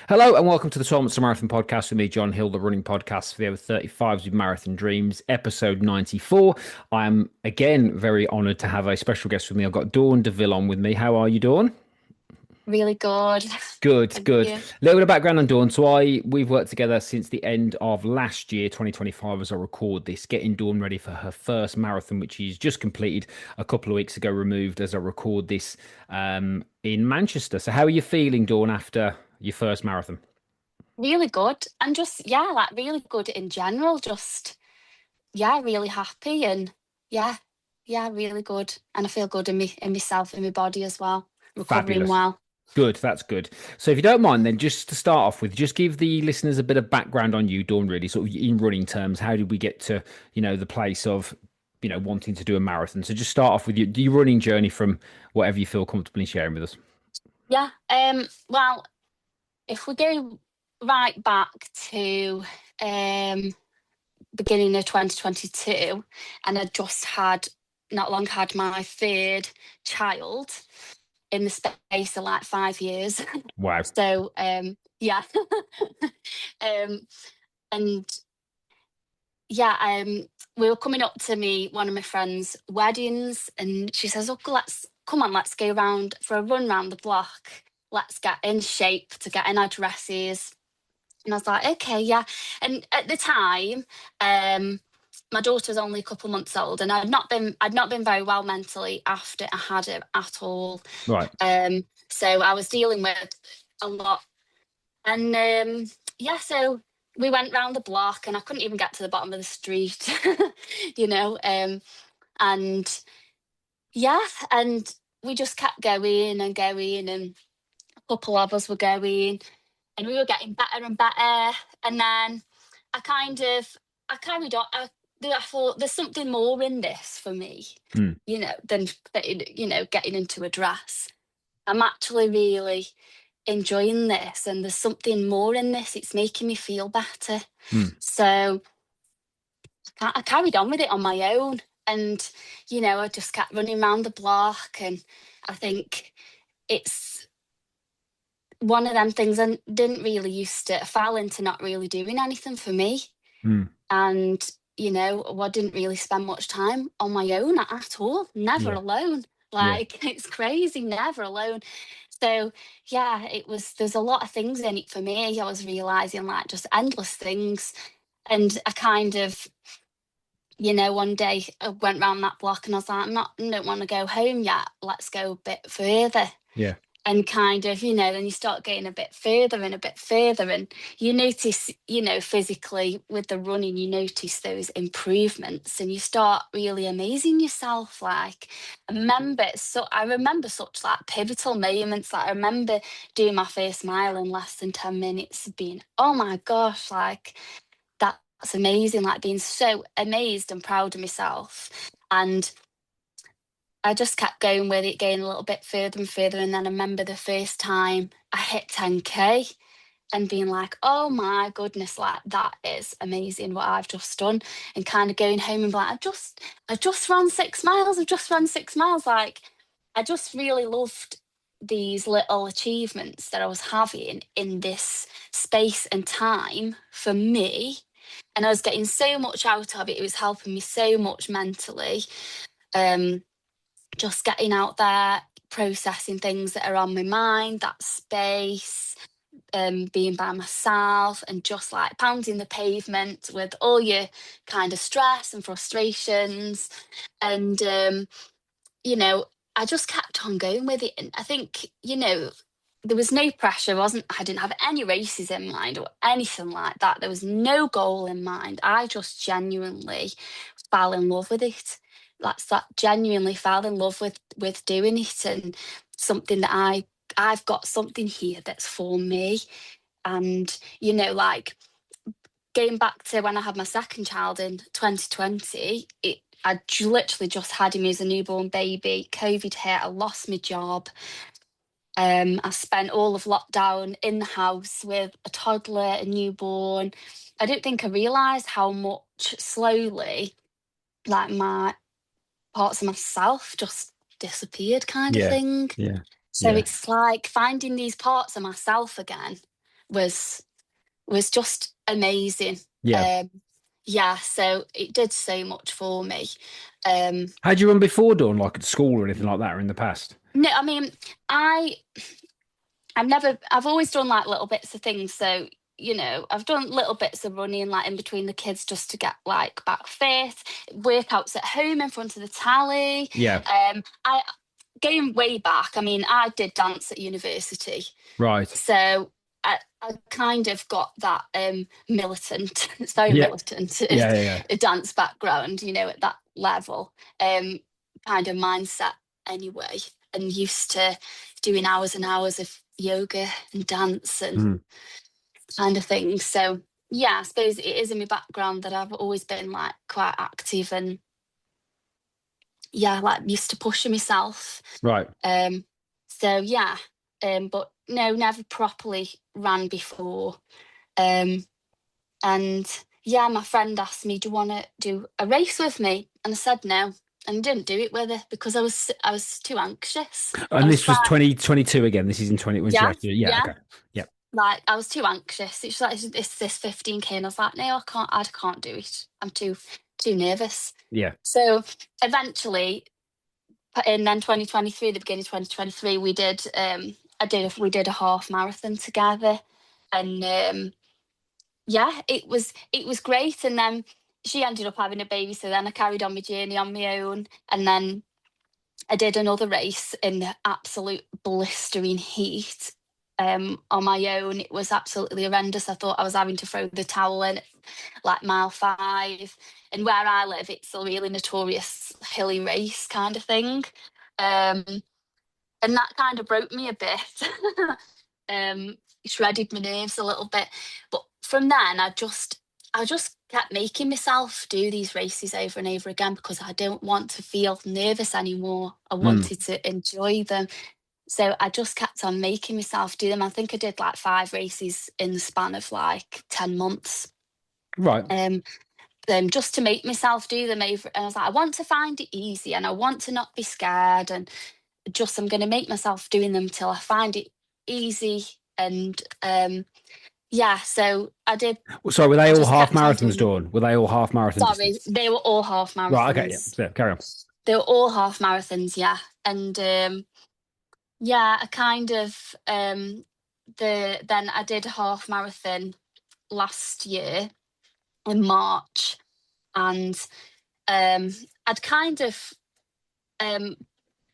Hello and welcome to the 12 Months Marathon podcast with me, John Hill, the running podcast for the over 35s with Marathon Dreams, episode 94. I am again very honoured to have a special guest with me. I've got Dawn Deaville on with me. How are you, Dawn? Really good. Good, Thank good. A you. little bit of background on Dawn. We've worked together since the end of last year, 2025, as I record this, getting Dawn ready for her first marathon, which she's just completed a couple of weeks ago, removed as I record this in Manchester. So how are you feeling, Dawn, after your first marathon? Really good. And just, yeah, like really good in general. Just, yeah, really happy and yeah, yeah, really good. And I feel good in myself, in my body as well. Recovering Fabulous. well. Good, that's good. So if you don't mind, then just to start off with, just give the listeners a bit of background on you, Dawn, really, sort of in running terms. How did we get to, the place of, wanting to do a marathon? So just start off with your running journey from whatever you feel comfortable in sharing with us. Yeah. Well, if we go right back to um beginning of 2022, and I just had not long had my third child in the space of like 5 years. Wow. So yeah. um and yeah, we were coming up to me one of my friends' weddings, and she says, "Look, let's come on, let's go round for a run round the block. Let's get in shape to get in our dresses." And I was like, "Okay, yeah." And at the time, um, my daughter was only a couple months old, and I'd not been very well mentally after I had it at all. Right. So I was dealing with a lot. And yeah, so we went round the block and I couldn't even get to the bottom of the street, you know. And yeah, and we just kept going and going, and a couple of us were going, and we were getting better and better. And then I kind of, I carried on. I thought there's something more in this for me, Hmm. than getting into a dress. I'm actually really enjoying this, and there's something more in this. It's making me feel better. Hmm. So I carried on with it on my own. And, I just kept running around the block. And I think it's one of them things I didn't really used to, I fell into not really doing anything for me. Hmm. And, I didn't really spend much time on my own at all, never Yeah. alone. Yeah. Like, it's crazy, never alone. So, yeah, there's a lot of things in it for me. I was realizing like just endless things. And I kind of, one day I went round that block and I was like, I don't want to go home yet. Let's go a bit further. Yeah. And kind of, then you start getting a bit further and a bit further, and you notice, physically with the running, you notice those improvements, and you start really amazing yourself. Like, I remember such like pivotal moments. Like, I remember doing my first mile in less than 10 minutes, being, oh my gosh, like that's amazing, like being so amazed and proud of myself. And I just kept going with it, going a little bit further and further. And then I remember the first time I hit 10K and being like, oh my goodness, like that is amazing what I've just done. And kind of going home and be like, I just ran 6 miles. I've just run 6 miles. Like, I just really loved these little achievements that I was having in this space and time for me. And I was getting so much out of it. It was helping me so much mentally. Um, just getting out there, processing things that are on my mind, that space, being by myself, and just like pounding the pavement with all your kind of stress and frustrations. And, you know, I just kept on going with it. And I think, there was no pressure, I didn't have any races in mind or anything like that. There was no goal in mind. I just genuinely fell in love with it. That's that genuinely fell in love with doing it, and something that I've got something here that's for me. And like going back to when I had my second child in 2020, literally just had him as a newborn baby. COVID hit, I lost my job. I spent all of lockdown in the house with a toddler, a newborn. I don't think I realised how much slowly, like, my parts of myself just disappeared, kind of Yeah. thing. Yeah. So Yeah. it's like finding these parts of myself again. was was just amazing. Yeah. Um, yeah, so it did so much for me. Um, Had you run before, Dawn, like at school or anything like that, or in the past? no, I mean, I I've always done like little bits of things. So, I've done little bits of running like in between the kids just to get like back fit, workouts at home in front of the tally. Yeah. I Going way back, I mean, I did dance at university. Right. So I kind of got that militant, it's very Yeah. militant Yeah. Yeah. Yeah. dance background, at that level, kind of mindset anyway, and used to doing hours and hours of yoga and dance and Mhm. kind of thing. So yeah, I suppose it is in my background that I've always been like quite active and yeah, like used to pushing myself. Right. Um, so yeah, but no, never properly ran before. Um, and yeah, my friend asked me, "Do you want to do a race with me?" And I said no, and didn't do it with her because I was too anxious. I And was this was frightened. 2022 again. This is in 20 when she Yeah, actually, yeah, yeah. okay. Yeah. Like I was too anxious. It's like it's this 15K, and I was like, no, I can't do it. I'm too nervous. Yeah. So eventually, in then 2023, the beginning of 2023, we did a half marathon together, and yeah, it was great. And then she ended up having a baby, so then I carried on my journey on my own, and then I did another race in the absolute blistering heat. On my own, it was absolutely horrendous. I thought I was having to throw the towel in at like mile 5. And where I live, it's a really notorious hilly race kind of thing. Um, and that kind of broke me a bit. um, Shredded my nerves a little bit. But from then, I just kept making myself do these races over and over again because I don't want to feel nervous anymore. I Mm. wanted to enjoy them. So I just kept on making myself do them. I think I did like 5 races in the span of like 10 months. Right. Um, just to make myself do them over. And I was like, I want to find it easy and I want to not be scared. And just I'm going to make myself doing them till I find it easy. And yeah, so I did. So were they I all just half kept on marathons, doing them. Dawn? Were they all half marathon Sorry, distance? they were all half Right. Okay. Yeah. marathons. So carry on. They were all half marathons, yeah. And yeah, I kind of then I did a half marathon last year in March, and um, I'd kind of um,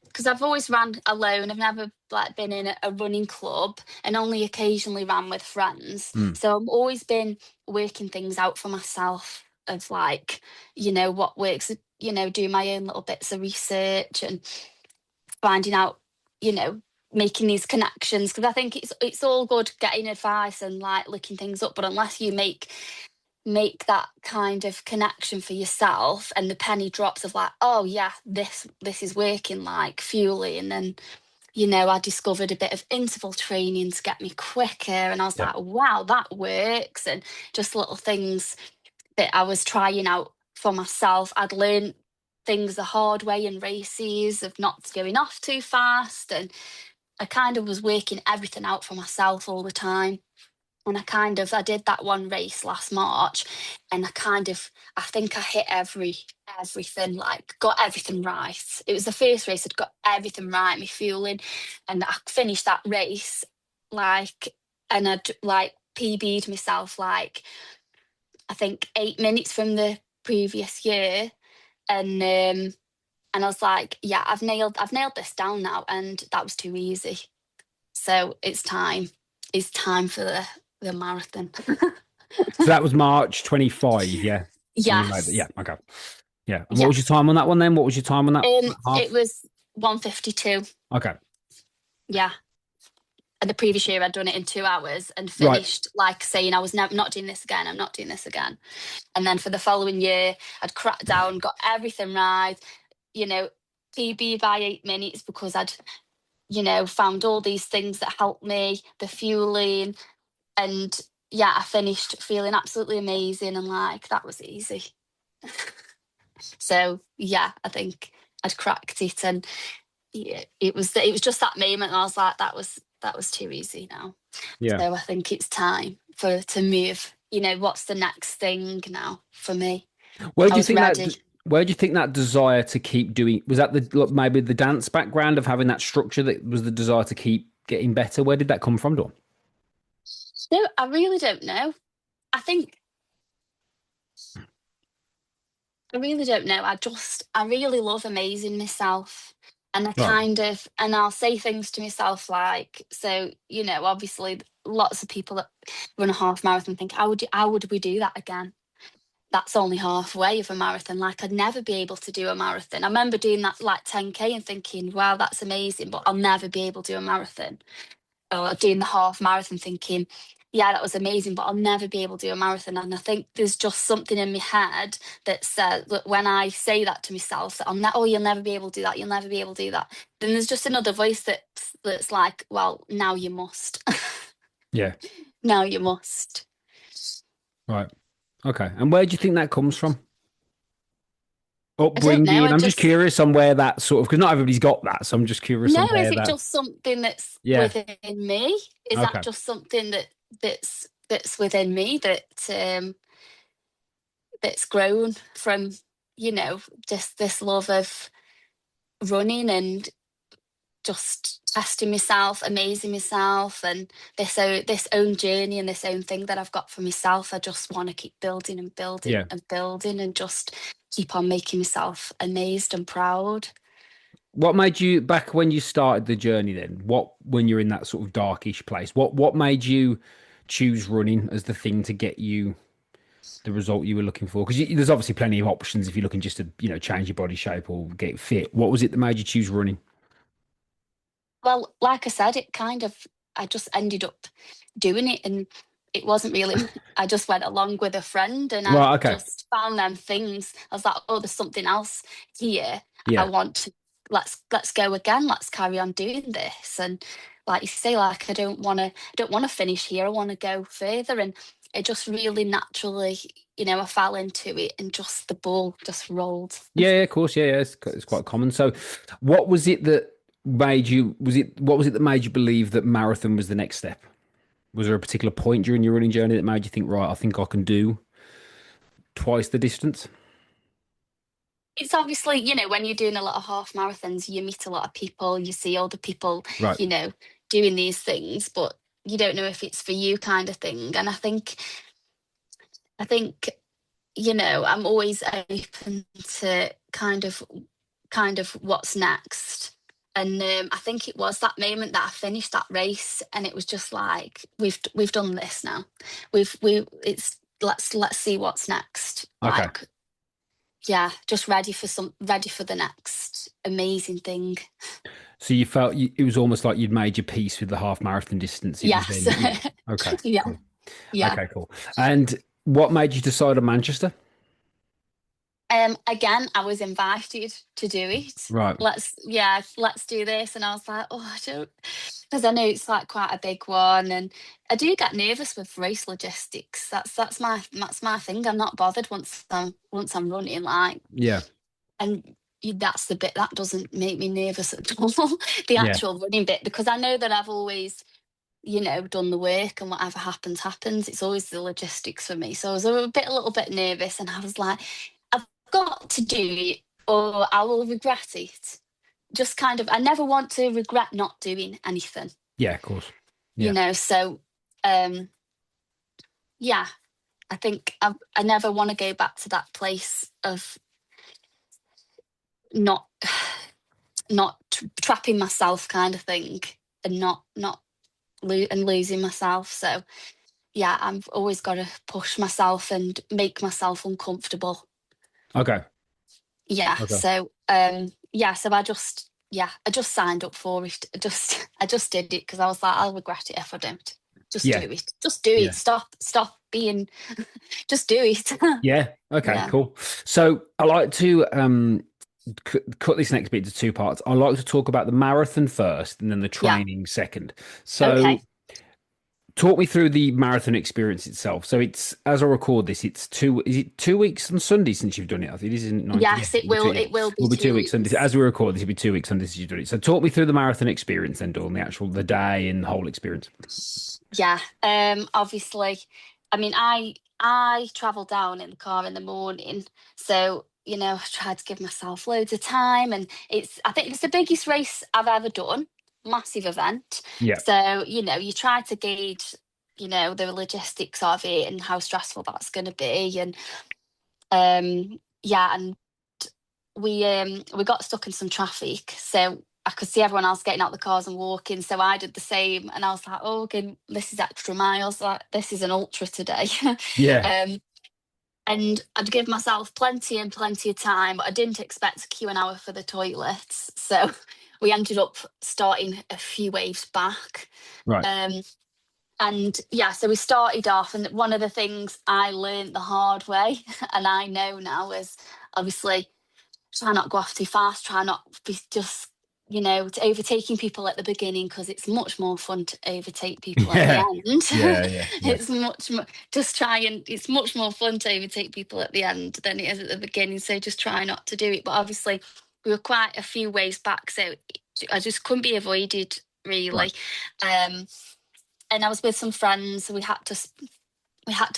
because I've always ran alone. I've never like been in a running club and only occasionally ran with friends. Mm. So I've always been working things out for myself of like, what works, do my own little bits of research and finding out, you know, making these connections. Because I think it's all good getting advice and like looking things up, but unless you make that kind of connection for yourself and the penny drops of like, oh yeah, this is working like fueling. And then I discovered a bit of interval training to get me quicker, and I was Yeah. like, wow, that works. And just little things that I was trying out for myself. I'd learned things the hard way in races of not going off too fast, and I kind of was working everything out for myself all the time. And I did that one race last March, and I think I hit everything, like got everything right. It was the first race I'd got everything right, my fueling, and I finished that race like, and I'd like PB'd myself like I think 8 minutes from the previous year, and I was like, yeah, I've nailed this down now, and that was too easy. So it's time for the marathon. So that was March 25. Yeah. When you made it. Yeah. Yes. Okay. Yeah. And what Yeah. was your time on that one then? What was your time on that It half? was 1:52. Okay. Yeah. And the previous year I'd done it in 2 hours and Right. finished like saying I was not doing this again. I'm not doing this again. And then for the following year, I'd cracked down, got everything right, you know, PB by 8 minutes because I'd, found all these things that helped me, the fueling. And yeah, I finished feeling absolutely amazing and like that was easy. So yeah, I think I'd cracked it, and yeah, it was just that moment, and I was like, that was too easy now. Yeah. So I think it's time for to move. What's the next thing now for me? Where I do you was think that? ready. Where do you think that desire to keep doing was that the like, maybe the dance background of having that structure that was the desire to keep getting better? Where did that come from, Dawn? No, I really don't know. I think I really don't know. I really love amazing myself. And Right. and I'll say things to myself like, so, obviously lots of people that run a half marathon think, how would we do that again? That's only halfway of a marathon. Like, I'd never be able to do a marathon. I remember doing that like 10K and thinking, wow, that's amazing, but I'll never be able to do a marathon. Or doing the half marathon thinking, yeah, that was amazing, but I'll never be able to do a marathon. And I think there's just something in my head that says that when I say that to myself, that oh, you'll never be able to do that, you'll never be able to do that. Then there's just another voice that's like, well, now you must. Yeah. Now you must. Right. Okay. And where do you think that comes from? I don't know. Upbringing. I I'm just just curious on where that sort of because not everybody's got that, so I'm just curious on no. where Is it that. just something that's Yeah. within me? Is that Okay. just something that's within me that's grown from just this love of running and just testing myself, amazing myself, and this own journey and this own thing that I've got for myself. I just want to keep building and building Yeah. and building and just keep on making myself amazed and proud. What made you back when you started the journey then? What when you're in that sort of darkish place? What made you choose running as the thing to get you the result you were looking for? Because there's obviously plenty of options if you're looking just to, change your body shape or get fit. What was it that made you choose running? Well, like I said, I just ended up doing it, and it wasn't really, I just went along with a friend and I Right, okay. just found them things. I was like, oh, there's something else here. I Yeah. want to, let's go again. Let's carry on doing this. And like you say, like, I don't want to finish here. I want to go further. And it just really naturally, I fell into it and just the ball just rolled. Yeah, yeah, of course. Yeah, yeah. It's quite common. So, what was it that made you, what was it that made you believe that marathon was the next step? Was there a particular point during your running journey that made you think, right, I think I can do twice the distance? It's obviously, when you're doing a lot of half marathons, you meet a lot of people, you see other people, Right. you know, doing these things, but you don't know if it's for you kind of thing. And I think, I'm always open to kind of what's next. And I think it was that moment that I finished that race, and it was just like we've done this now. We it's let's see what's next. Okay. Like, yeah, just ready for the next amazing thing. So you felt it was almost like you'd made your peace with the half marathon distance. It was Yes. then, yeah. Okay, Yeah, cool. yeah. Okay, cool. And what made you decide on Manchester? Again, I was invited to do it. Right. Let's do this. And I was like, oh, I don't, because I know it's like quite a big one, and I do get nervous with race logistics. That's my thing. I'm not bothered once I'm running, like, Yeah. and that's the bit that doesn't make me nervous at all. The Yeah. actual running bit, because I know that I've always done the work, and whatever happens, happens. It's always the logistics for me. So I was a little bit nervous, and I was like, I've got to do it or I will regret it. Just kind of, I never want to regret not doing anything, Yeah, of course. Yeah. So, um, yeah, I think I never want to go back to that place of not, not trapping myself kind of thing, and not losing myself. So, yeah, I've always got to push myself and make myself uncomfortable. Okay. Yeah. Okay. So so I just signed up for it. I just did it because I was like, I'll regret it if I don't. Just do Yeah. it. Just do it. Yeah. Stop being just do it. Yeah. Okay, Yeah. cool. So I like to cut this next bit into two parts. I like to talk about the marathon first and then the Yeah. training second. So Okay. talk me through the marathon experience itself. So it's, as I record this, it's two. Is it 2 weeks on Sunday since you've done it? I think it is in 90. Yeah, Yes, it it'll be two, will. yeah. It will be Will be two two weeks Sunday. weeks. As we record this, it'll be 2 weeks Sunday since you've done it. So talk me through the marathon experience then, Dawn, the day and the whole experience. Yeah. Obviously, I mean, I travel down in the car in the morning, so I tried to give myself loads of time, and I think it's the biggest race I've ever done, massive event. Yeah. So you try to gauge, the logistics of it and how stressful that's going to be, and yeah, and we got stuck in some traffic, so I could see everyone else getting out the cars and walking, so I did the same, and I was like, oh, okay, this is extra miles, like this is an ultra today. Yeah. um and I'd give myself plenty and plenty of time, but I didn't expect to queue an hour for the toilets, so we ended up starting a few waves back. Right. um and yeah, so we started off, and one of the things I learned the hard way, and I know now, is obviously try not go off too fast, try not be just, to overtaking people at the beginning, because it's much more fun to overtake people at the Yeah. end. Yeah. Yeah. Yeah. It's much more, just try, and it's much more fun to overtake people at the end than it is at the beginning. So just try not to do it. But obviously, we were quite a few ways back, so I just couldn't be avoided Right. really. Um, and I was with some friends. We had to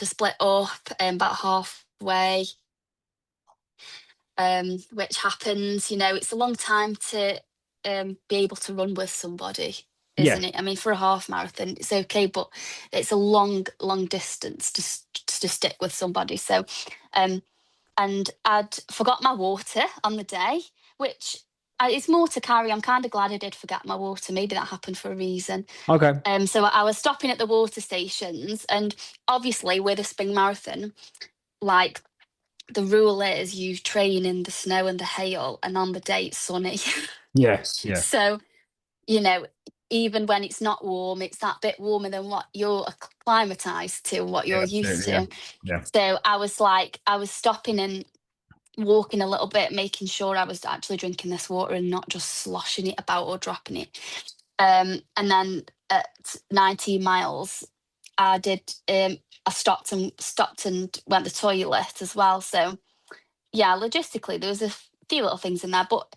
split up about halfway, which happens. It's a long time to be able to run with somebody, Yeah. isn't it? I mean, for a half marathon, it's okay, but it's a long, long distance to stick with somebody. So, um, and I'd forgot my water on the day, which it's more to carry. I'm kind of glad I did forget my water. Maybe that happened for a reason. Okay. So I was stopping at the water stations, and obviously with a spring marathon, like the rule is you train in the snow and the hail, and on the day it's sunny. Yeah. Yeah. So, you know, even when it's not warm, it's that bit warmer than what you're acclimatized to, what Yeah. you're used Absolutely. Yeah. to. Yeah. So I was stopping and walking a little bit, making sure I was actually drinking this water and not just sloshing it about or dropping it. And then at 19 miles, I did. I stopped and went to the toilet as well. So yeah, logistically there was a few little things in there, but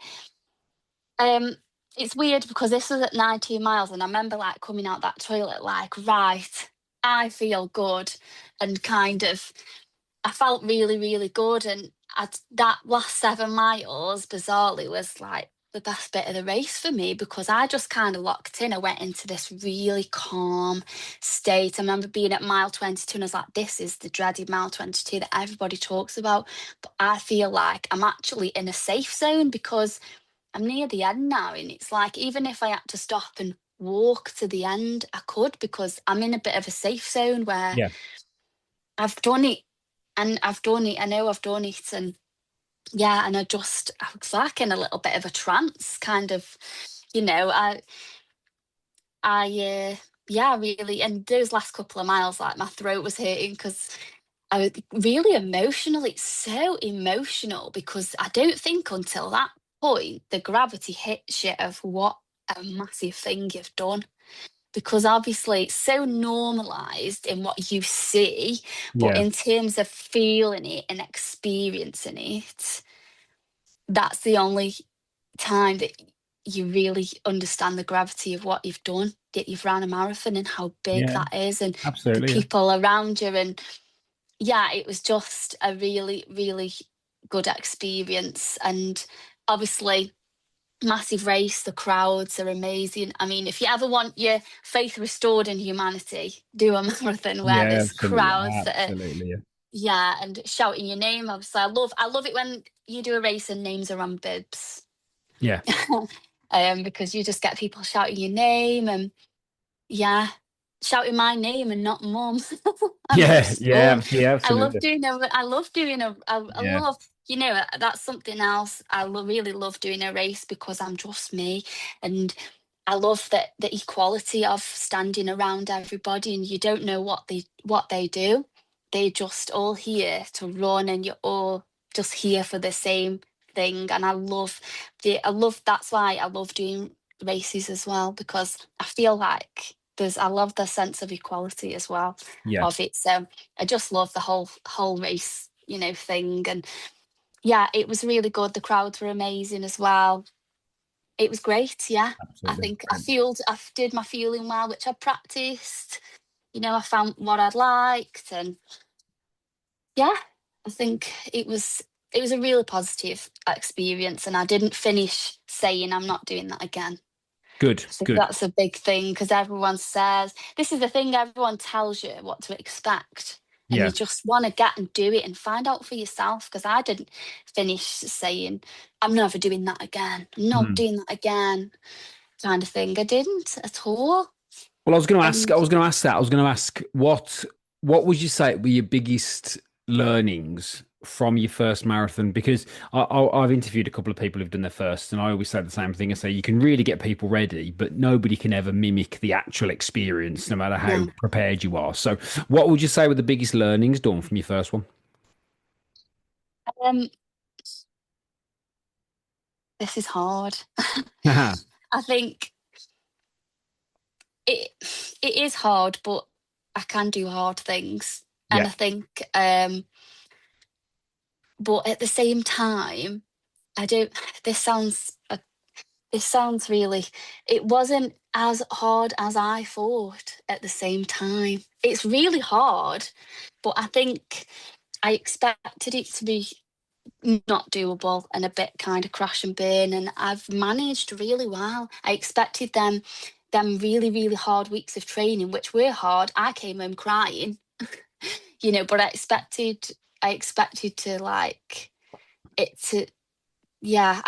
um, it's weird because this was at 19 miles, and I remember like coming out that toilet like, right, I feel good, and kind of I felt really, really good. And that last 7 miles, bizarrely, was like the best bit of the race for me, because I just kind of locked in. I went into this really calm state. I remember being at mile 22 and I was like, this is the dreaded mile 22 that everybody talks about. But I feel like I'm actually in a safe zone, because I'm near the end now. And it's like, even if I had to stop and walk to the end, I could, because I'm in a bit of a safe zone where Yeah. I've done it, and I've done it. I know I've done it, and yeah, and I was like in a little bit of a trance, kind of. You know, yeah, really. And those last couple of miles, like my throat was hurting, because I was really emotional. It's so emotional, because I don't think until that point the gravity hits you of what a massive thing you've done, because obviously it's so normalized in what you see, but Yeah. in terms of feeling it and experiencing it, that's the only time that you really understand the gravity of what you've done, that you've ran a marathon and how big Yeah. that is, and the Absolutely. Yeah. people around you. And yeah, it was just a really, really good experience. And obviously, massive race, the crowds are amazing. I mean, if you ever want your faith restored in humanity, do a marathon where Yeah. there's Absolutely. crowds that are, Absolutely. Yeah. yeah, and shouting your name. Obviously, I love it when you do a race and names are on bibs. Yeah. Because you just get people shouting your name, and yeah, shouting my name and not mum. I Yeah. miss Yeah. mum. Yeah. I love Absolutely. doing I love doing I Yeah. love, that's something else. Really love doing a race, because I'm just me. And I love that the equality of standing around everybody, and you don't know what they do. They're just all here to run, and you're all just here for the same thing. And I love that's why I love doing races as well, because I feel like I love the sense of equality as well Yeah, of it. So I just love the whole race, thing. And yeah, it was really good. The crowds were amazing as well. It was great. Yeah, I absolutely. think I did my feeling well, which I practiced. I found what I'd liked, and yeah, I think it was a really positive experience, and I didn't finish saying I'm not doing that again. Good, I think good. that's a big thing because everyone says this is the thing, everyone tells you what to expect. And you Yeah. just want to get and do it and find out for yourself. Because I didn't finish saying, I'm never doing that again. I'm not Hmm. doing that again, kind of thing. I didn't at all. Well, I was going to ask. I And was going to ask that. I was going to ask what would you say were your biggest learnings from your first marathon? Because I've interviewed a couple of people who've done their first, and I always say the same thing. I say you can really get people ready, but nobody can ever mimic the actual experience, no matter how no, prepared you are. So, what would you say were the biggest learnings, Dawn, from your first one? um, this is hard. I think it it is hard, but I can do hard things. And Yeah, I think, but at the same time, I don't. This sounds This sounds really, it wasn't as hard as I thought at the same time. It's really hard, but I think I expected it to be not doable and a bit kind of crash and burn, and I've managed really well. I expected them really, really hard weeks of training, which were hard. I came home crying, but I expected to like it to yeah,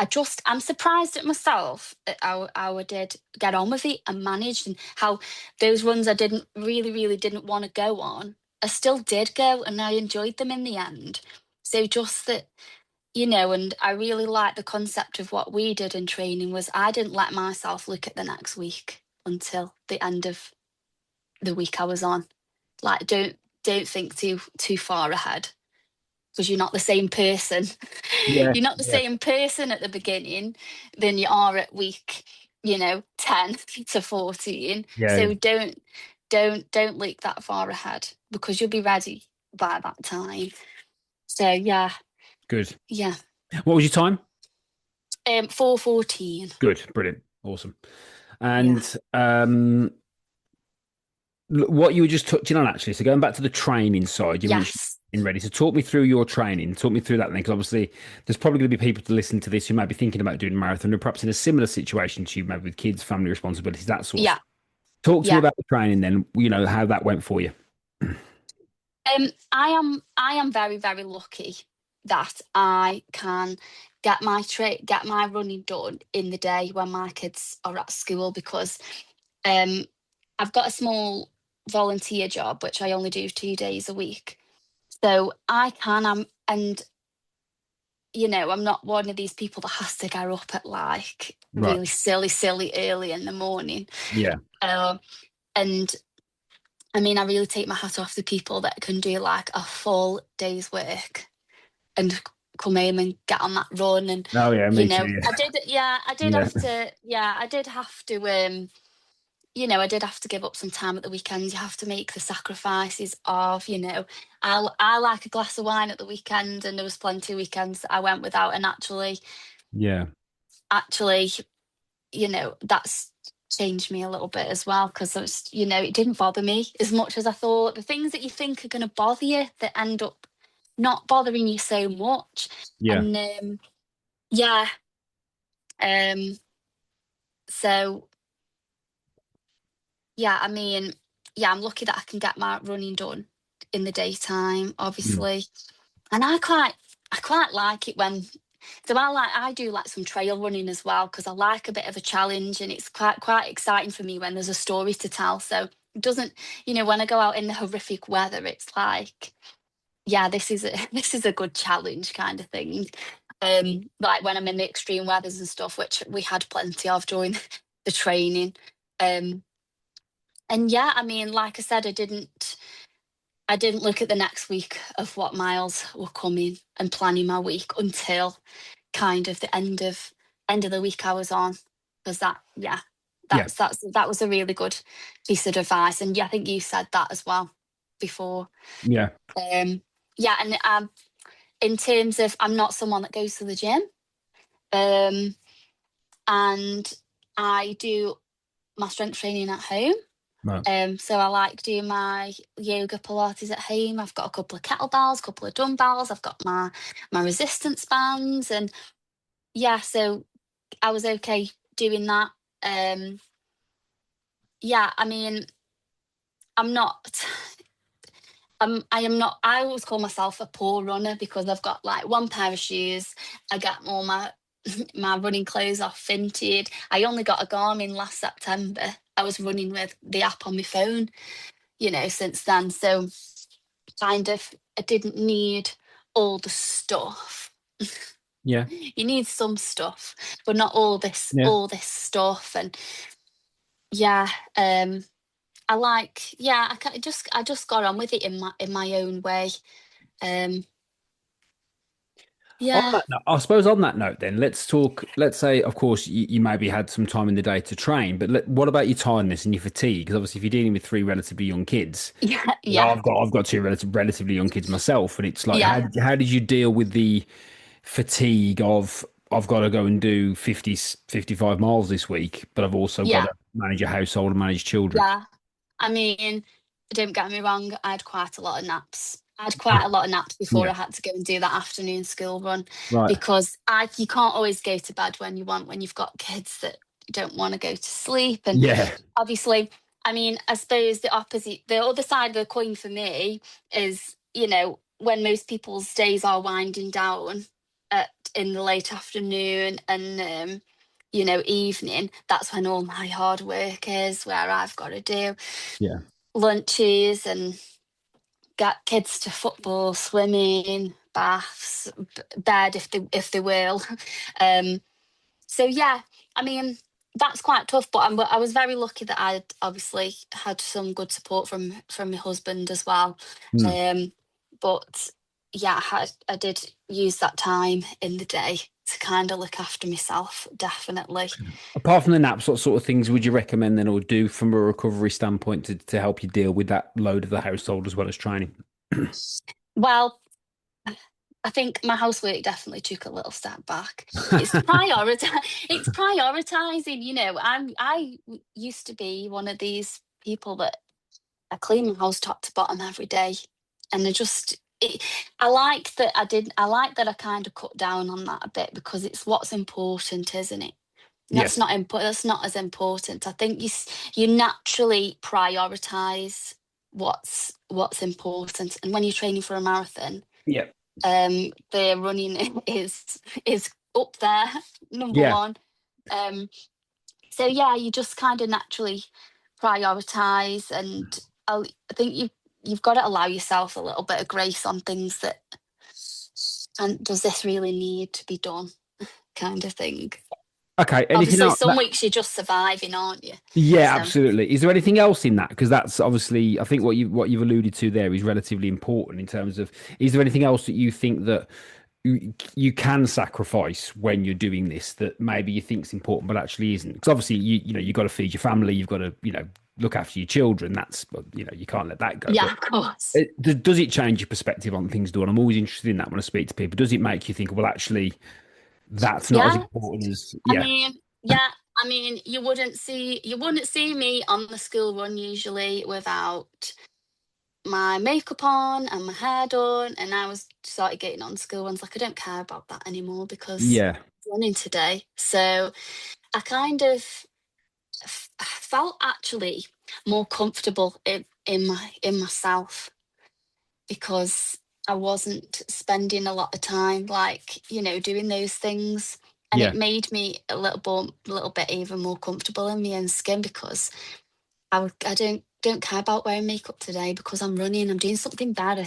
I'm surprised at myself at how I did get on with it and managed, and how those runs I didn't really, really didn't want to go on, I still did go and I enjoyed them in the end. So just that, and I really like the concept of what we did in training was I didn't let myself look at the next week until the end of the week I was on. Like don't think too far ahead because you're not the same person. yeah, You're not the yeah, same person at the beginning than you are at week, 10 to 14. yeah. So don't look that far ahead because you'll be ready by that time. So yeah, Good. yeah. What was your time? 4:14. Good, brilliant, awesome. Yeah. And what you were just touching on, actually. So going back to the training side, you mentioned Yes. getting ready. So talk me through your training. Talk me through that then, because obviously there's probably going to be people to listen to this who might be thinking about doing a marathon, or perhaps in a similar situation to you, maybe with kids, family responsibilities, that sort of Yeah. stuff. Talk to me Yeah. about the training then. How that went for you. I am very, very lucky that I can get my running done in the day when my kids are at school because um I've got a small volunteer job which I only do 2 days a week. So I can and I'm not one of these people that has to get up at like Right. really silly, silly early in the morning. Yeah. Um and I mean I really take my hat off to people that can do like a full day's work and come home and get on that run. And Oh yeah, me too. Yeah. I did Yeah. have to, I did have to, I did have to give up some time at the weekends. You have to make the sacrifices of, I like a glass of wine at the weekend, and there was plenty of weekends that I went without, and Yeah. actually, that's changed me a little bit as well because it didn't bother me as much as I thought. The things that you think are going to bother you that end up not bothering you so much. Yeah. And yeah, um, so yeah, I mean, yeah, I'm lucky that I can get my running done in the daytime, Mm. obviously. And I quite like it when so I do like some trail running as well because I like a bit of a challenge, and it's quite exciting for me when there's a story to tell. So it doesn't, when I go out in the horrific weather, it's like, yeah, this is a this is a good challenge kind of thing. Like when I'm in the extreme weathers and stuff, which we had plenty of during the training. Um, and yeah, I mean, like I said, I didn't look at the next week of what miles were coming and planning my week until kind of the end of the week I was on. Because that, yeah. Yeah. That was a really good piece of advice. And yeah, I think you said that as well before. Yeah. Um, yeah, and in terms of, I'm not someone that goes to the gym, um, and I do my strength training at home. Right. So I like doing my yoga Pilates at home. I've got a couple of kettlebells, a couple of dumbbells. I've got my resistance bands, and yeah, so I was okay doing that. Um, yeah, I mean, I'm not. I am not. I always call myself a poor runner because I've got like one pair of shoes. I got all my my running clothes off Vinted. I only got a Garmin last September. I was running with the app on my phone, since then. So kind of, I didn't need all the stuff. Yeah. You need some stuff, but not all this Yeah. stuff. And yeah, I like, yeah, I just got on with it in my own way. Um, On yeah, that note, I suppose on that note, then let's talk. Let's say, of course, you maybe had some time in the day to train, but what about your tiredness and your fatigue? Because obviously, if you're dealing with three relatively young kids, yeah, yeah, I've got two relatively young kids myself, and it's like, yeah, how did you deal with the fatigue of I've got to go and do 55 miles this week, but I've also got yeah, to manage a household and manage children. yeah. I mean, don't get me wrong, I had quite a lot of naps. I had quite a lot of naps before Yeah. I had to go and do that afternoon school run Right. because you can't always go to bed when you want when you've got kids that don't want to go to sleep. And Yeah. obviously, I mean, I suppose the other side of the coin for me is, when most people's days are winding down in the late afternoon and evening, that's when all my hard work is, where I've got to do Yeah. lunches and get kids to football, swimming, baths, bed if they will. Um, so yeah, I mean that's quite tough. But I was very lucky that I'd obviously had some good support from my husband as well. Hmm. Um, but yeah, I did use that time in the day to kind of look after myself, definitely. Apart from the naps, what sort of things would you recommend then or do from a recovery standpoint to help you deal with that load of the household as well as training? Well, I think my housework definitely took a little step back. It's priority. It's prioritizing. I used to be one of these people that I clean my house top to bottom every day, and I like that I did. I like that I kind of cut down on that a bit because it's what's important, isn't it? That's Yes. not important. That's not as important. I think you naturally prioritize what's important, and when you're training for a marathon, Yeah. the running is up there, number Yeah. one. So yeah, you just kind of naturally prioritize, and I think you've got to allow yourself a little bit of grace on things that, and does this really need to be done, kind of thing. Okay. Anything Obviously, else? some weeks you're just surviving, aren't you? Yeah, So absolutely. Is there anything else in that? Because that's obviously, I think what you've alluded to there is relatively important in terms of, is there anything else that you think that you can sacrifice when you're doing this that maybe you think's important but actually isn't? Because obviously you've got to feed your family, you've got to look after your children. That's you can't let that go. yeah, But of course. does it change your perspective on things? Do, and I'm always interested in that when I speak to people. Does it make you think, well, actually, that's not as Yeah, important as I yeah, mean, yeah, I mean, you wouldn't see me on the school run usually without my makeup on and my hair done, and I was started getting on school runs. Like I don't care about that anymore because yeah, I'm running today. So I kind of felt actually more comfortable in myself because I wasn't spending a lot of time like, doing those things. And yeah, it made me a little bit even more comfortable in my own skin because I don't care about wearing makeup today because I'm running, I'm doing something better.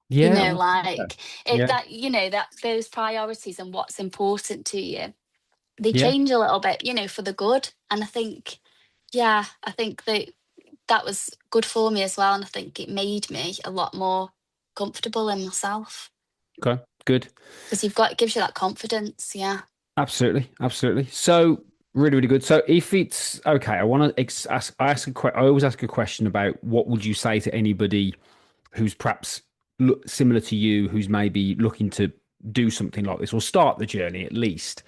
yeah, Like it yeah, that that those priorities and what's important to you, they yeah. change a little bit, for the good. And I think that was good for me as well. And I think it made me a lot more comfortable in myself Okay, good. because it gives you that confidence. Yeah. Absolutely, absolutely. So. Really, really good. So if it's okay, I want to ask. I always ask a question about what would you say to anybody who's perhaps similar to you, who's maybe looking to do something like this or start the journey at least.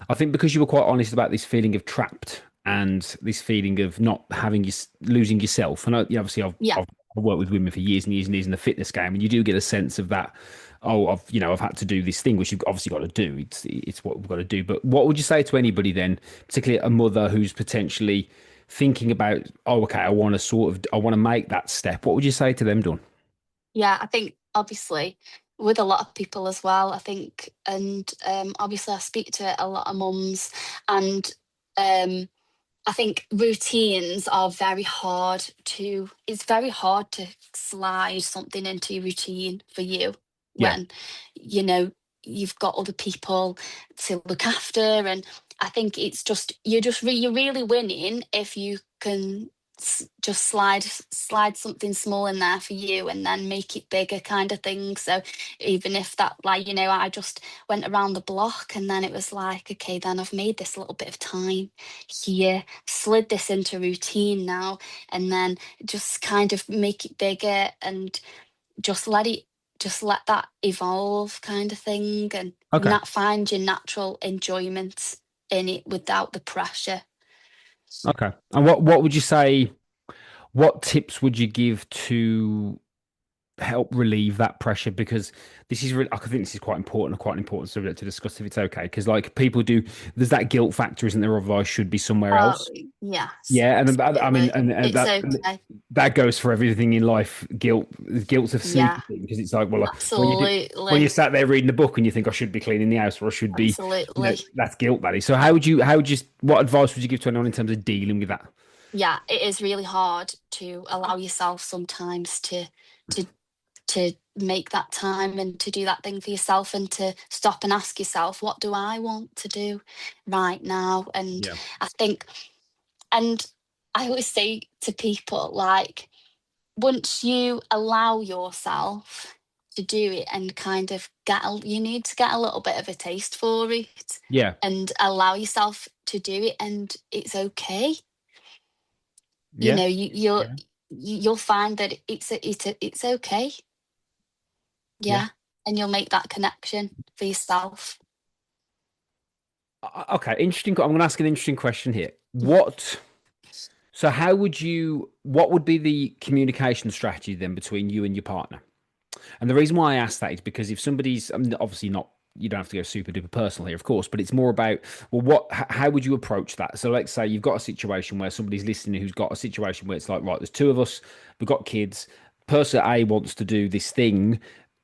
I think because you were quite honest about this feeling of trapped and this feeling of not having you losing yourself. And obviously, Yeah. I've worked with women for years and years and years in the fitness game, and you do get a sense of that. Oh, I've had to do this thing, which you've obviously got to do. It's what we've got to do. But what would you say to anybody then, particularly a mother who's potentially thinking about, oh, okay, I want to make that step. What would you say to them, Dawn? Yeah, I think obviously with a lot of people as well, I think, and obviously I speak to a lot of mums, and um, I think routines are very hard to, it's very hard to slide something into your routine for you Yeah. when, you know, you've got other people to look after. And I think it's just, you're really winning if you can just slide something small in there for you and then make it bigger kind of thing. So even if that, like, I just went around the block and then it was like, okay, then I've made this little bit of time here, slid this into routine now, and then just kind of make it bigger and just let that evolve kind of thing, and Okay. not find your natural enjoyment in it without the pressure. Okay. And what would you say? What tips would you give to help relieve that pressure? Because this is really, I think this is quite an important subject to discuss if it's okay. Because like people do, there's that guilt factor, isn't there? Of I should be somewhere Oh, else. yes, Yeah, and I mean, absolutely. and It's that okay. that goes for everything in life. Guilt's a sneaky Yeah, thing because it's like, well, when you absolutely. sat there reading a book and you think I should be cleaning the house or I should be, Absolutely. that's guilt. That is. So what advice would you give to anyone in terms of dealing with that? Yeah, it is really hard to allow yourself sometimes to to make that time and to do that thing for yourself, and to stop and ask yourself, what do I want to do right now? And Yeah. I think, and I always say to people, like, once you allow yourself to do it and kind of you need to get a little bit of a taste for it Yeah. and allow yourself to do it, and it's okay. Yeah. You'll Yeah. you'll find that it's okay. Yeah. Yeah, and you'll make that connection for yourself. Okay, interesting. I'm going to ask an interesting question here. Mhm. So what would be the communication strategy then between you and your partner? And the reason why I ask that is because if somebody's, I mean, obviously not, you don't have to go super duper personal here, of course, but it's more about, well, how would you approach that? So let's say you've got a situation where somebody's listening who's got a situation where it's like, right, there's two of us, we've got kids, person A wants to do this thing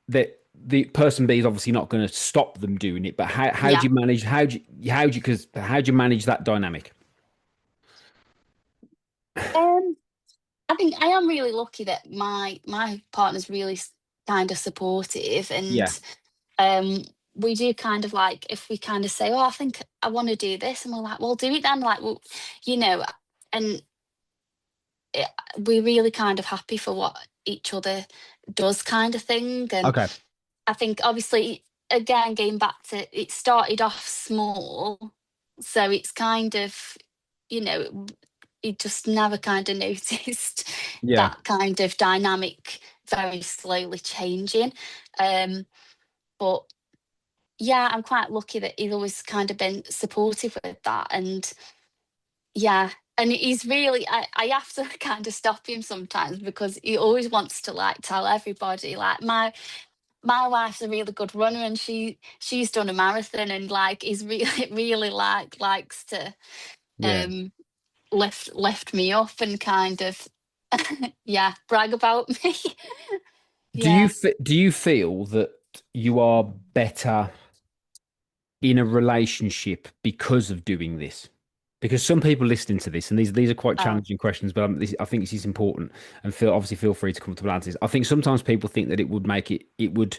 that the person B is obviously not going to stop them doing it, but how do Yeah. you manage, how do you manage that dynamic? Um, I think I am really lucky that my partner's really kind of supportive, and Yeah. um we do kind of like, if we kind of say, oh, I think I want to do this, and we're like, well, do it then, like, well, you know, and it, we're really kind of happy for what each other does kind of thing. And Okay. I think obviously, again, going back to, it started off small, so it's kind of, you know, it just never kind of noticed Yeah. that kind of dynamic very slowly changing. Um, but yeah, I'm quite lucky that he's always kind of been supportive with that. And yeah, and he's really, I have to kind of stop him sometimes because he always wants to like tell everybody, like, my wife's a really good runner, and she's done a marathon, and like he's really really likes to Yeah. um lift me up and kind of yeah, brag about me. Yeah. Do you feel that you are better in a relationship because of doing this? Because some people listening to this, and these are quite Oh, challenging questions, but I think this is important, and feel free to come to answers. I think sometimes people think that it would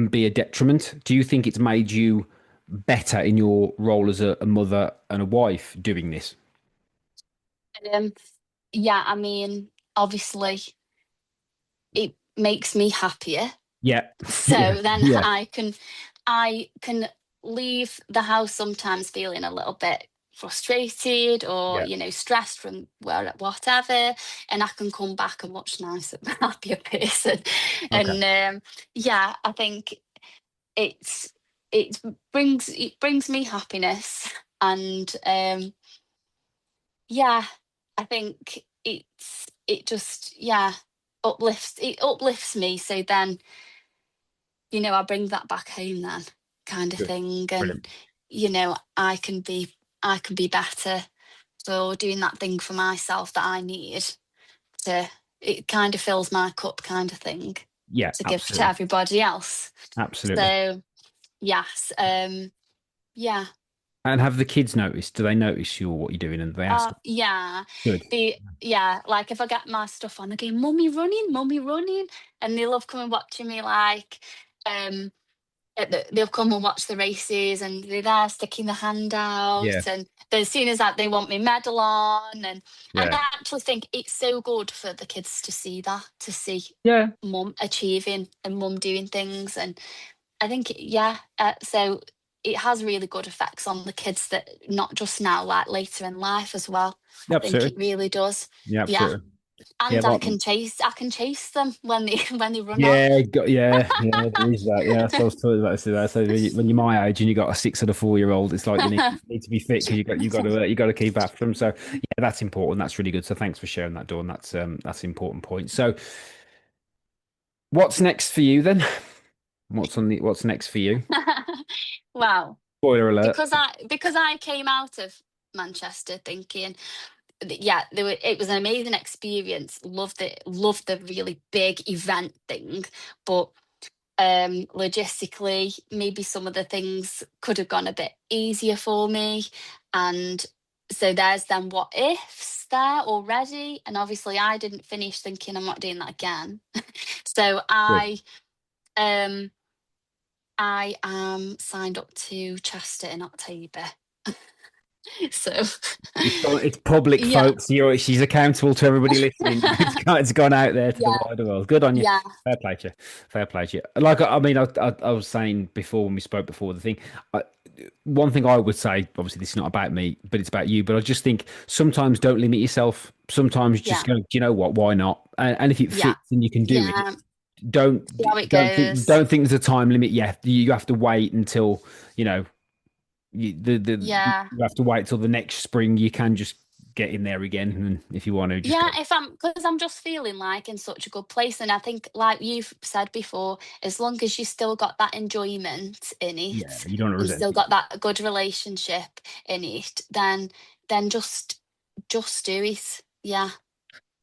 be a detriment. Do you think it's made you better in your role as a mother and a wife doing this? um, yeah, I mean, obviously it makes me happier. Yeah, yeah, So then yeah, I can leave the house sometimes feeling a little bit frustrated or, Yeah. stressed from whatever, and I can come back a much nicer, happier person. Okay. And yeah, I think it's it brings me happiness, and yeah, I think it just, yeah, uplifts me. So then, I bring that back home then, kind of Good. thing. And, Brilliant. I can be better for doing that thing for myself that I need to, it kind of fills my cup, kind of thing, Yeah, to give to absolutely. everybody else. Absolutely. So yes, yeah. And have the kids noticed? Do they notice what you're doing and they ask? Yeah. Good. Yeah, like if I get my stuff on, they go, Mummy running. And they love coming watching me, like, um they'll come and watch the races, and they're there sticking the hand Yeah. out, and then as soon as that, they want me medal on. And Yeah. I actually think it's so good for the kids to see that, to see Yeah. mum achieving and mum doing things. And I think, yeah, so it has really good effects on the kids, that not just now, like later in life as well. I Yeah, think it absolutely. really does. Yeah, Yeah. absolutely. Yeah, And I like can chase them when they when they run off. yeah, yeah, there is that. Yeah, so I was talking about this today. So when you're my age and you got a 6 and a 4 year old, it's like you need to be fit because you got to keep after them. So yeah, that's important. That's really good. So thanks for sharing that, Dawn. That's an important point. So what's next for you then? What's next for you? Wow. Spoiler alert. Because I came out of Manchester thinking, yeah, it was an amazing experience. Loved the really big event thing, but logistically, maybe some of the things could have gone a bit easier for me. And so there's then what ifs there already. And obviously I didn't finish thinking I'm not doing that again. So Good. um I am signed up to Chester in October. So It's public, yeah, folks. She's accountable to everybody listening. It's gone out there to the yeah, wider world. Good on you. yeah, Fair play to you. Fair play to you. Like I mean, I was saying before when we spoke before the thing. I, one thing I would say, obviously, this is not about me, but it's about you. But I just think sometimes don't limit yourself. Sometimes yeah, just go. Do you know what? Why not? And if it yeah, fits and you can do it, yeah. don't See how it don't think goes. don't think there's a time limit. Yeah, you have to wait until you know you Yeah. have to wait till the next spring. You can just get in there again, and if you want to, just Yeah, go. because I'm just feeling like in such a good place. And I think, like you've said before, as long as you still got that enjoyment in Yeah, it, you don't want to and resent still it. got that good relationship in it, then just do it. Yeah,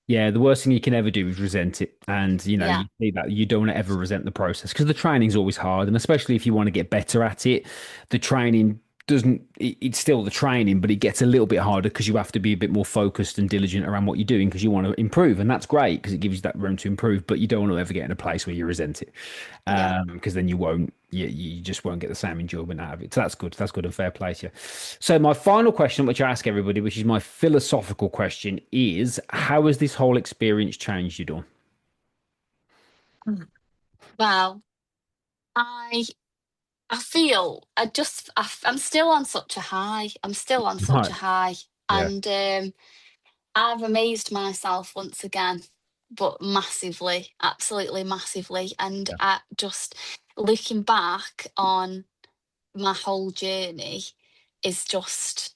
Yeah, the worst thing you can ever do is resent it, and yeah, you see that you don't want to ever resent the process because the training's always hard, and especially if you want to get better at it, the training doesn't. It's still the training, but it gets a little bit harder because you have to be a bit more focused and diligent around what you're doing because you want to improve, and that's great because it gives you that room to improve. But you don't want to ever get in a place where you resent it, yeah. because then you won't. You just won't get the same enjoyment out of it. So that's good. That's good and fair play to you. So my final question, which I ask everybody, which is my philosophical question, is how has this whole experience changed you, Dawn? Mm. Well, I I feel I'm still on such a high. I'm still on such Right. a high, Yeah. and I've amazed myself once again, but massively, absolutely massively. And Yeah. I just looking back on my whole journey is just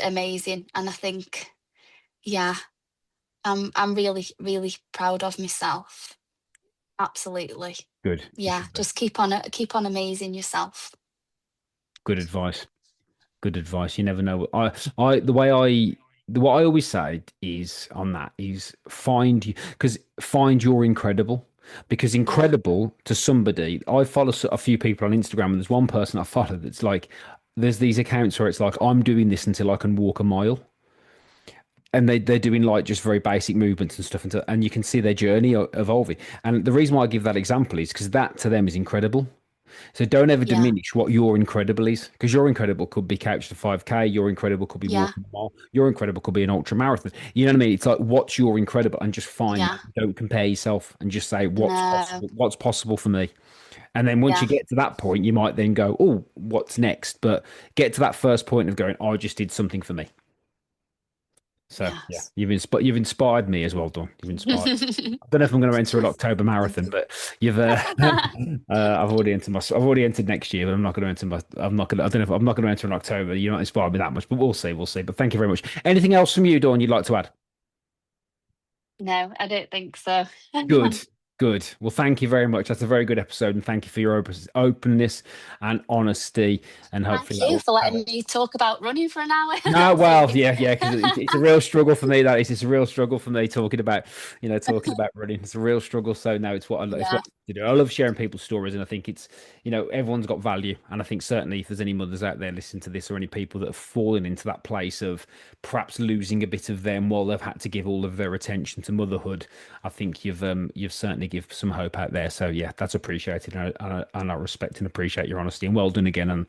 amazing. And I think, yeah, I'm really, really proud of myself. Absolutely. Good. You Yeah, should be. just keep on amazing yourself. Good advice. Good advice. You never know. What I always say is on that is find you because find your incredible. Because Yeah, incredible to somebody, I follow a few people on Instagram, and there's one person I follow that's like, there's these accounts where it's like, I'm doing this until I can walk a mile. And they're doing like just very basic movements and stuff, and you can see their journey evolving. And the reason why I give that example is because that to them is incredible. So don't ever yeah, diminish what your incredible is, because your incredible could be couch to 5K, your incredible could be yeah, walking a mile, your incredible could be an ultra marathon. You know what I mean? It's like what's your incredible, and just find yeah. that. Don't compare yourself, and just say No, what's possible for me. And then once you Yeah. get to that point, you might then go, oh, what's next? But get to that first point of going, I just did something for me. So yeah, Yes. you've inspired me as well, Dawn. You've inspired. I don't know if I'm going to enter an October marathon, but you've I've already entered next year, but I'm not going to enter I'm not going to I don't know if I'm not going to enter in October. You're not inspired me that much, but we'll see. But thank you very much. Anything else from you, Dawn, you'd like to add? No, I don't think so. Good. Good. Well, thank you very much. That's a very good episode, and thank you for your openness and honesty. And hopefully Thank that you will for have letting me talk about running for an hour. no, well, yeah, because it's a real struggle for me. That is, it's a real struggle for me talking about, talking about running. It's a real struggle. So no, it's what Yeah. I love to do. I love sharing people's stories, and I think it's, everyone's got value. And I think certainly if there's any mothers out there listening to this, or any people that have fallen into that place of perhaps losing a bit of them while they've had to give all of their attention to motherhood, I think you've certainly give some hope out there. So yeah, that's appreciated, and I respect and appreciate your honesty, and well done again. And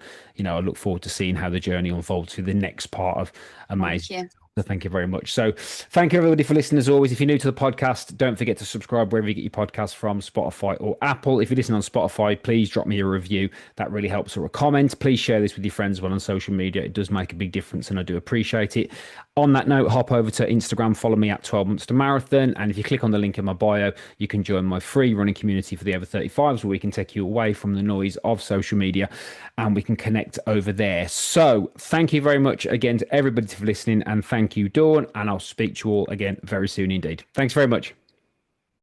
I look forward to seeing how the journey unfolds through the next part of Amazing. Thank you. So thank you very much. So thank you everybody for listening as always. If you're new to the podcast, don't forget to subscribe wherever you get your podcasts from, Spotify or Apple. If you listen on Spotify, please drop me a review. That really helps, or a comment. Please share this with your friends as well on social media. It does make a big difference and I do appreciate it. On that note, hop over to Instagram, follow me at 12 Months to Marathon. And if you click on the link in my bio, you can join my free running community for the over 35s, where we can take you away from the noise of social media and we can connect over there. So thank you very much again to everybody for listening, and thank you, Dawn. And I'll speak to you all again very soon indeed. Thanks very much.